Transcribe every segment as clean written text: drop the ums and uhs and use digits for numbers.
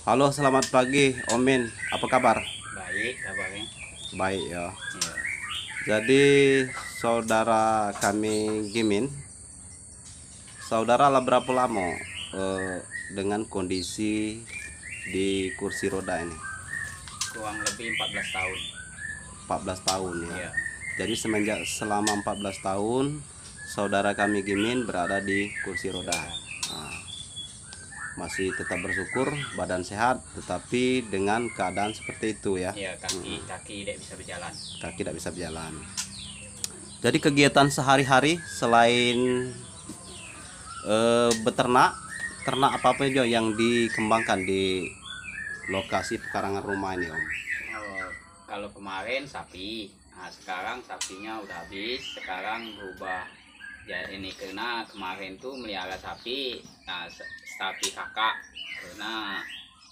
Halo, selamat pagi, Om Min. Apa kabar? Baik kabarnya. Baik ya. Ya. Jadi, saudara kami Gimin, saudara lah berapa lama dengan kondisi di kursi roda ini? Kurang lebih 14 tahun. 14 tahun ya. Ya. Jadi selama 14 tahun, saudara kami Gimin berada di kursi roda. Nah, masih tetap bersyukur, badan sehat, tetapi dengan keadaan seperti itu ya. Ya, kaki tidak bisa berjalan. Kaki tidak bisa berjalan. Jadi kegiatan sehari-hari selain beternak, ternak apa aja yang dikembangkan di lokasi pekarangan rumah ini, Om? Oh, kalau kemarin sapi, nah sekarang sapinya udah habis. Sekarang berubah ya ini karena kemarin tuh melihara sapi, nah sapi kakak karena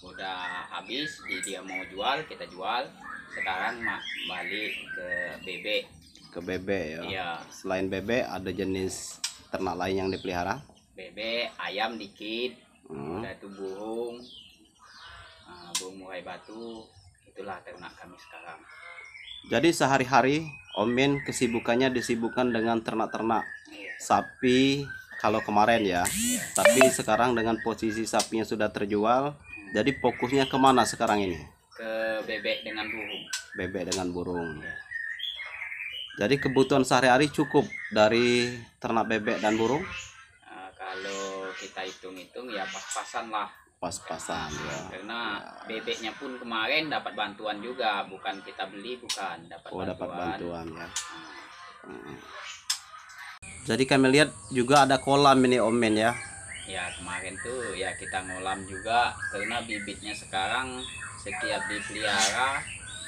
udah habis, dia mau jual, kita jual. Sekarang balik ke bebek. Ke bebek ya. Iya. Selain bebek ada jenis ternak lain yang dipelihara? Bebek, ayam dikit, udah itu burung, burung murai batu, itulah ternak kami sekarang. Jadi sehari-hari Om Min kesibukannya disibukkan dengan ternak-ternak sapi kalau kemarin ya. Tapi sekarang dengan posisi sapinya sudah terjual, jadi fokusnya kemana sekarang ini? Ke bebek dengan burung. Bebek dengan burung. Jadi kebutuhan sehari-hari cukup dari ternak bebek dan burung? Kalau kita hitung-hitung ya pas-pasan lah. Pas-pasan ya. Karena bebeknya pun kemarin dapat bantuan juga, bukan kita beli, bukan dapat bantuan. Dapat bantuan ya. Jadi kami lihat juga ada kolam ini, Om Min ya. Ya kemarin tuh ya kita ngolam juga, karena bibitnya sekarang setiap dipelihara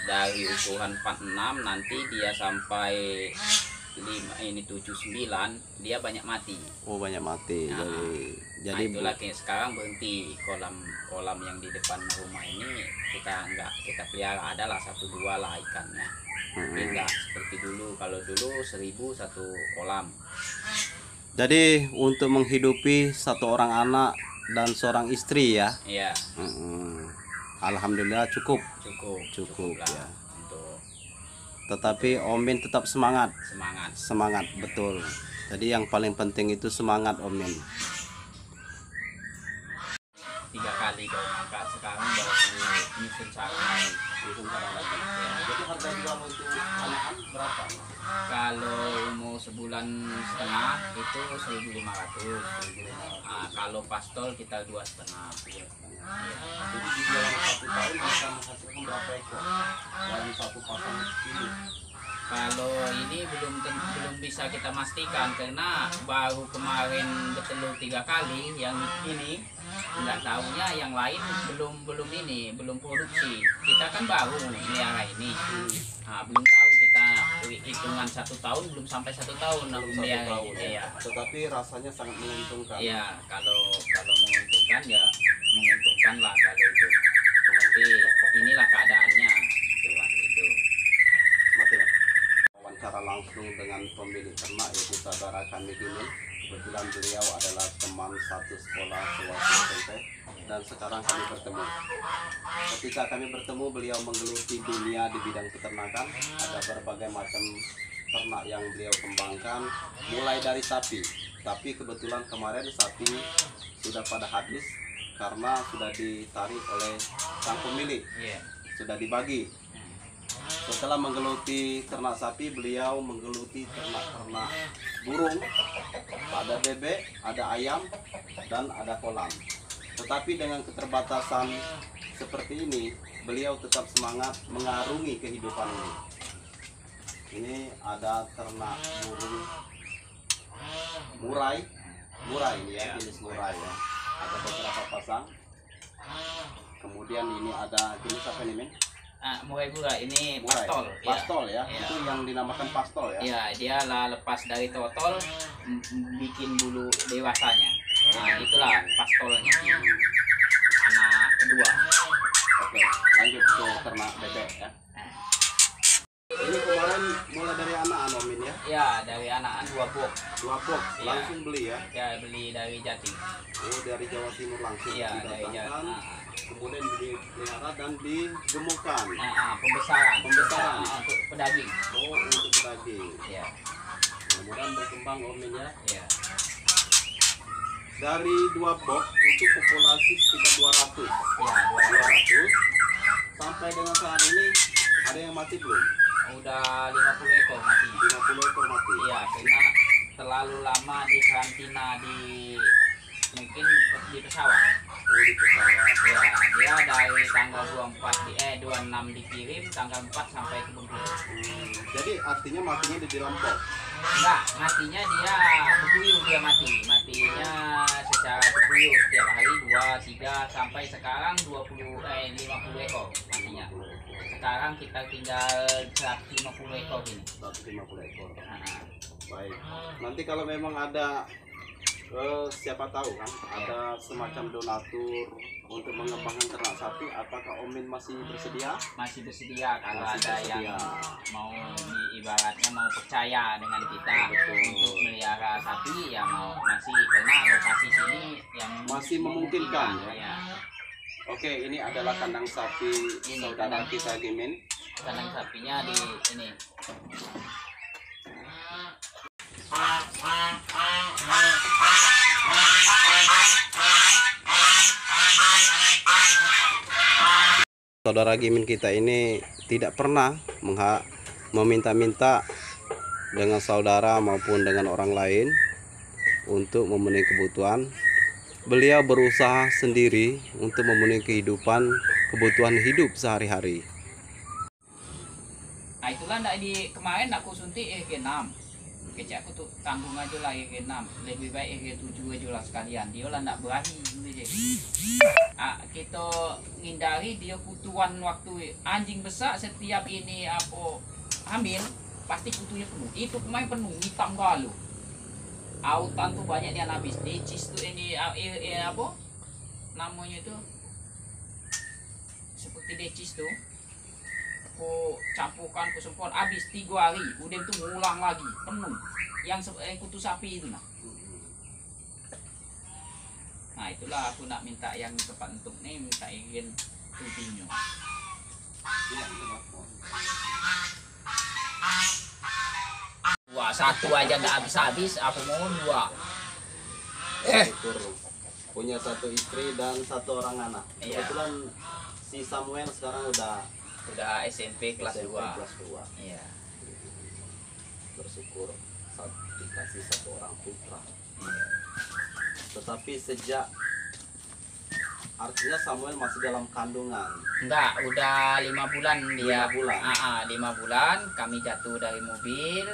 dari ukuran 46 nanti dia sampai 79 dia banyak mati. Oh, banyak mati. Nah, jadi itulah sekarang berhenti. Kolam yang di depan rumah ini kita pelihara, adalah 1-2 lah ikannya. Tapi enggak seperti dulu. Kalau dulu 1000 satu kolam. Jadi untuk menghidupi satu orang anak dan seorang istri ya. Iya. Alhamdulillah cukup lah ya. Untuk. Tetapi Om Min tetap semangat. Semangat Betul. Jadi yang paling penting itu semangat, Om Min. 3 kali kau angkat, sekarang baru nyusun sarang lagi. Ya. Jadi harga jual untuk anakan berapa? Kalau umur sebulan setengah itu 1.500. Kalau pastol kita 2,5. Jadi di dalam 1 tahun bisa menghasilkan berapa ekor dalam satu pasang ini? Kalau ini belum bisa kita pastikan, karena baru kemarin bertelur 3 kali. Yang ini nggak tahunya yang lain belum produksi. Kita kan baru melihara ini, belum tahu kita hitungan 1 tahun, belum sampai 1 tahun melihara ini. Ya. Tetapi rasanya sangat menguntungkan. Ya, kalau menguntungkan ya menguntungkan lah kalau itu. Tapi inilah keadaannya, Tuhan itu. Wawancara langsung dengan pemilik ternak yaitu saudara kami ini. Kebetulan beliau adalah teman satu sekolah sewaktu SMP dan sekarang kami bertemu. Ketika kami bertemu, beliau menggeluti dunia di bidang peternakan. Ada berbagai macam ternak yang beliau kembangkan, mulai dari sapi. Tapi kebetulan kemarin sapi sudah pada habis karena sudah ditarik oleh sang pemilik, sudah dibagi. Setelah menggeluti ternak sapi, beliau menggeluti ternak-ternak burung, ada bebek, ada ayam, dan ada kolam. Tetapi dengan keterbatasan seperti ini, beliau tetap semangat mengarungi kehidupan ini. Ini ada ternak burung murai ini ya, jenis murai ya. Ada beberapa pasang. Kemudian ini ada jenis apa ini, Min? Murai gula ini pastol ya. Itu yang dinamakan pastol ya. Ya, dia lah lepas dari totol, bikin bulu dewasanya. Itulah pastolnya. Anak kedua. Oke, lanjut ke ternak bebek ya. Ini kemarin mulai dari anak Min ya? Ya, dari anak 2 box. 2 box, langsung beli ya? Ya, beli dari Jatim. Oh, dari Jawa Timur langsung. Iya, dari Jawa. kemudian dipelihara dan digemukkan. Pembesaran. Pembesaran. Untuk pedaging. Oh, untuk daging. Ya. Kemudian berkembang Om Min ya. Ya. Dari 2 box itu populasi sekitar 200. Ya, 200 sampai dengan saat ini ada yang mati belum? udah 50 ekor mati. 50 ekor mati. Iya, karena terlalu lama di karantina mungkin di pesawat. Oh, di pesawat. Ya, dia dari tanggal 26 dikirim, tanggal 4 sampai ke Bengkulu. Jadi artinya matinya di dalam box. Enggak, matinya dia bebuyur, dia matinya secara bebuyur setiap hari 2, 3 sampai sekarang 50 ekor matinya. Sekarang kita tinggal 150 ekor ini. 150 ekor. Nah, Baik. Nanti kalau memang ada siapa tahu kan ada semacam donatur untuk mengembangkan ternak sapi, apakah Om Min masih bersedia? masih bersedia kalau Masih ada bersedia. yang mau ibaratnya mau percaya dengan kita Betul. untuk melihara sapi ya masih, karena lokasi sini yang Masih memungkinkan, ya? ya. Oke, ini adalah kandang sapi Ini saudara kandang. kita Gimin. Kandang sapinya di ini. Saudara Gimin kita ini tidak pernah meminta-minta dengan saudara maupun dengan orang lain untuk memenuhi kebutuhan. Beliau berusaha sendiri untuk memenuhi kebutuhan hidup sehari-hari. Nah itulah ndak di kemarin aku suntik EG6. Kecak aku tuh tanggung aja lah EG6. Lebih baik EG7 aja lah sekalian. Dia lah ndak berani dulu je. Kita ngindari dia kutuan waktu anjing besar setiap ini apa hamil pasti kutunya penuh. Itu kemarin penuh hitam galu. Autan tuh banyak dia habis. Decis tuh ini apa namanya itu seperti decis tuh. Aku campurkan ke sempurna habis 3 hari udah itu ngulang lagi penuh yang kutu sapi itu nah itulah aku nak minta yang tepat untuk nih, minta ingin tubinya. Wah, satu aja nggak habis-habis, aku mau 2. Punya 1 istri dan 1 orang anak. Iya. Kebetulan si Samuel sekarang udah SMP kelas 2. kelas 2. Iya. Bersyukur dikasih 1 orang putra. Iya. Tetapi sejak artinya Samuel masih dalam kandungan. Enggak, udah 5 bulan dia. 5 bulan. 5 bulan kami jatuh dari mobil.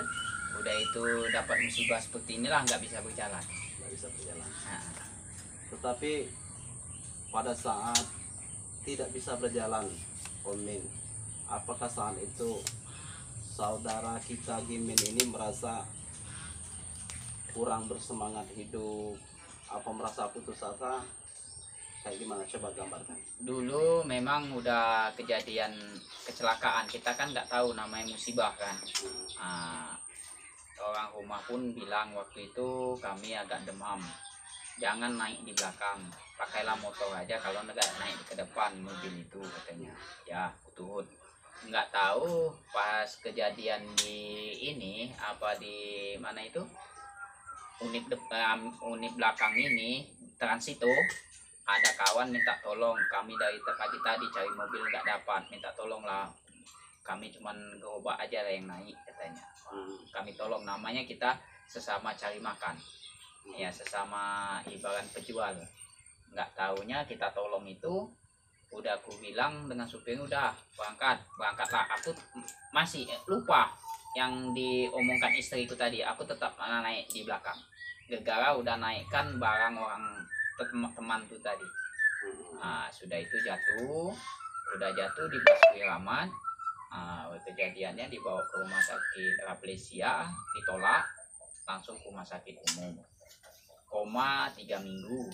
Udah itu dapat musibah seperti inilah, nggak bisa berjalan. Nggak bisa berjalan. Nah, Tetapi pada saat tidak bisa berjalan, Om Min, apakah saat itu saudara kita Gimin ini merasa kurang bersemangat hidup, apa merasa putus asa, kayak gimana? Coba gambarkan. dulu memang udah kejadian kecelakaan, kita kan nggak tahu namanya musibah kan. Orang rumah pun bilang waktu itu kami agak demam, jangan naik di belakang, pakailah motor aja kalau nggak naik ke depan mobil itu katanya. Ya aku turut, nggak tahu pas kejadian di ini apa di mana itu unit belakang ini transito, ada kawan minta tolong, kami dari pagi tadi cari mobil nggak dapat, minta tolonglah, kami cuman gerobak aja lah yang naik katanya. Kami tolong, namanya kita sesama cari makan ya, sesama ibarat pejual. Nggak taunya kita tolong itu, udah aku bilang dengan supir udah berangkatlah. Aku masih lupa yang diomongkan istriku tadi, aku tetap naik di belakang gara-gara udah naikkan barang orang teman tuh tadi. Sudah itu udah jatuh di Basuki Rahmat. Kejadiannya dibawa ke rumah sakit Raplesia, ditolak, langsung ke rumah sakit umum, koma 3 minggu.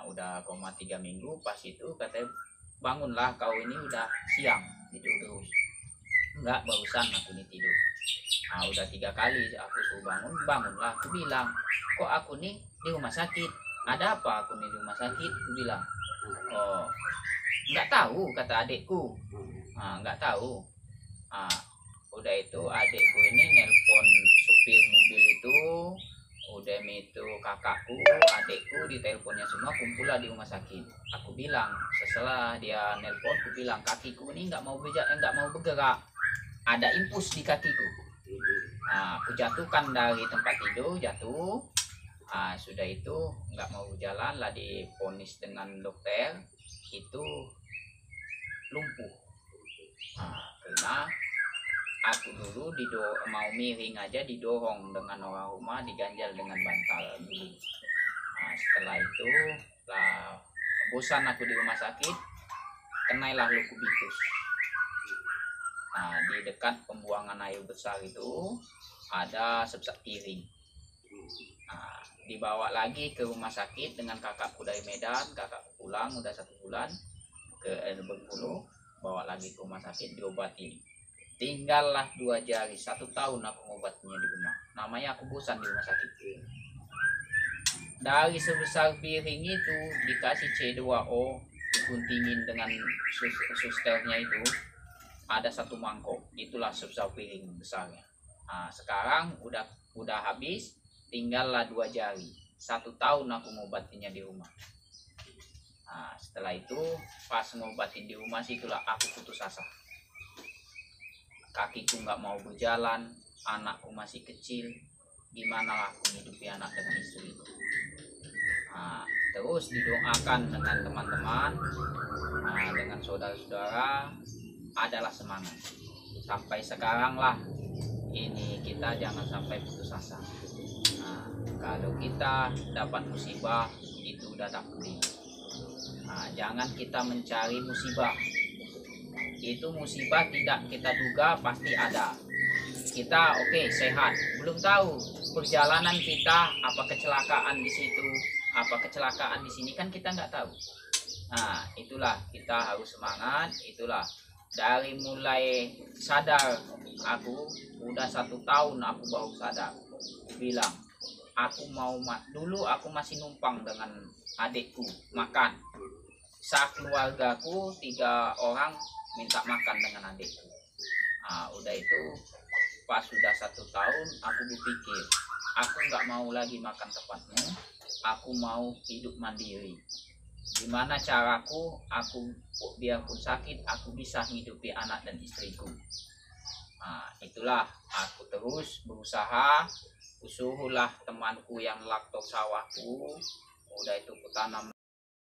Udah koma 3 minggu, pas itu katanya bangunlah kau ini udah siang tidur terus. Enggak, barusan aku nih tidur. Udah 3 kali aku suruh bangunlah. Aku bilang, kok aku nih di rumah sakit, ada apa aku nih di rumah sakit, aku bilang. Oh, nggak tahu kata adikku. Nggak tahu. Ah, udah itu adikku ini nelpon supir mobil itu, udah itu kakakku, adikku di teleponnya semua kumpul lah di rumah sakit. Aku bilang setelah dia nelpon, aku bilang kakiku ini nggak mau bergerak, ada impus di kakiku. Aku jatuhkan dari tempat tidur, jatuh. Sudah itu nggak mau jalan lah, divonis dengan dokter itu lumpuh. Karena aku dulu mau miring aja didorong dengan orang rumah, diganjal dengan bantal dulu. Setelah itu lah bosan aku di rumah sakit, kenailah leukobitus. Di dekat pembuangan air besar itu ada sepsak piring. Dibawa lagi ke rumah sakit dengan kakakku dari Medan. Kakakku pulang udah 1 bulan ke Bengkulu, bawa lagi ke rumah sakit, diobati. Tinggallah 2 jari, 1 tahun aku ngobatnya di rumah. Namanya aku bosan di rumah sakit. Dari sebesar piring itu dikasih C2O, diguntingin dengan susternya itu, ada 1 mangkok, itulah sebesar piring besarnya. Sekarang udah habis, tinggallah 2 jari. 1 tahun aku ngobatinya di rumah. Setelah itu pas ngobatin di rumah sih itulah aku putus asa. Kakiku nggak mau berjalan, anakku masih kecil, gimana aku hidupi anak dengan istri. Terus didoakan dengan teman-teman, dengan saudara-saudara, adalah semangat. Sampai sekarang lah, ini kita jangan sampai putus asa. Kalau kita dapat musibah, itu udah takdir. Jangan kita mencari musibah. Itu musibah tidak kita duga pasti ada. Kita sehat, belum tahu perjalanan kita, apa kecelakaan di situ, apa kecelakaan di sini, kan kita nggak tahu. Itulah kita harus semangat. Itulah dari mulai sadar aku udah 1 tahun aku baru sadar. Aku bilang aku mau dulu aku masih numpang dengan adikku makan. Keluargaku 3 orang minta makan dengan adikku. Udah itu pas sudah 1 tahun aku berpikir aku nggak mau lagi makan tempatmu, aku mau hidup mandiri. Gimana caraku aku biarpun sakit aku bisa hidupi anak dan istriku. Itulah aku terus berusaha. Usuhulah temanku yang lakto sawahku, udah itu kutanam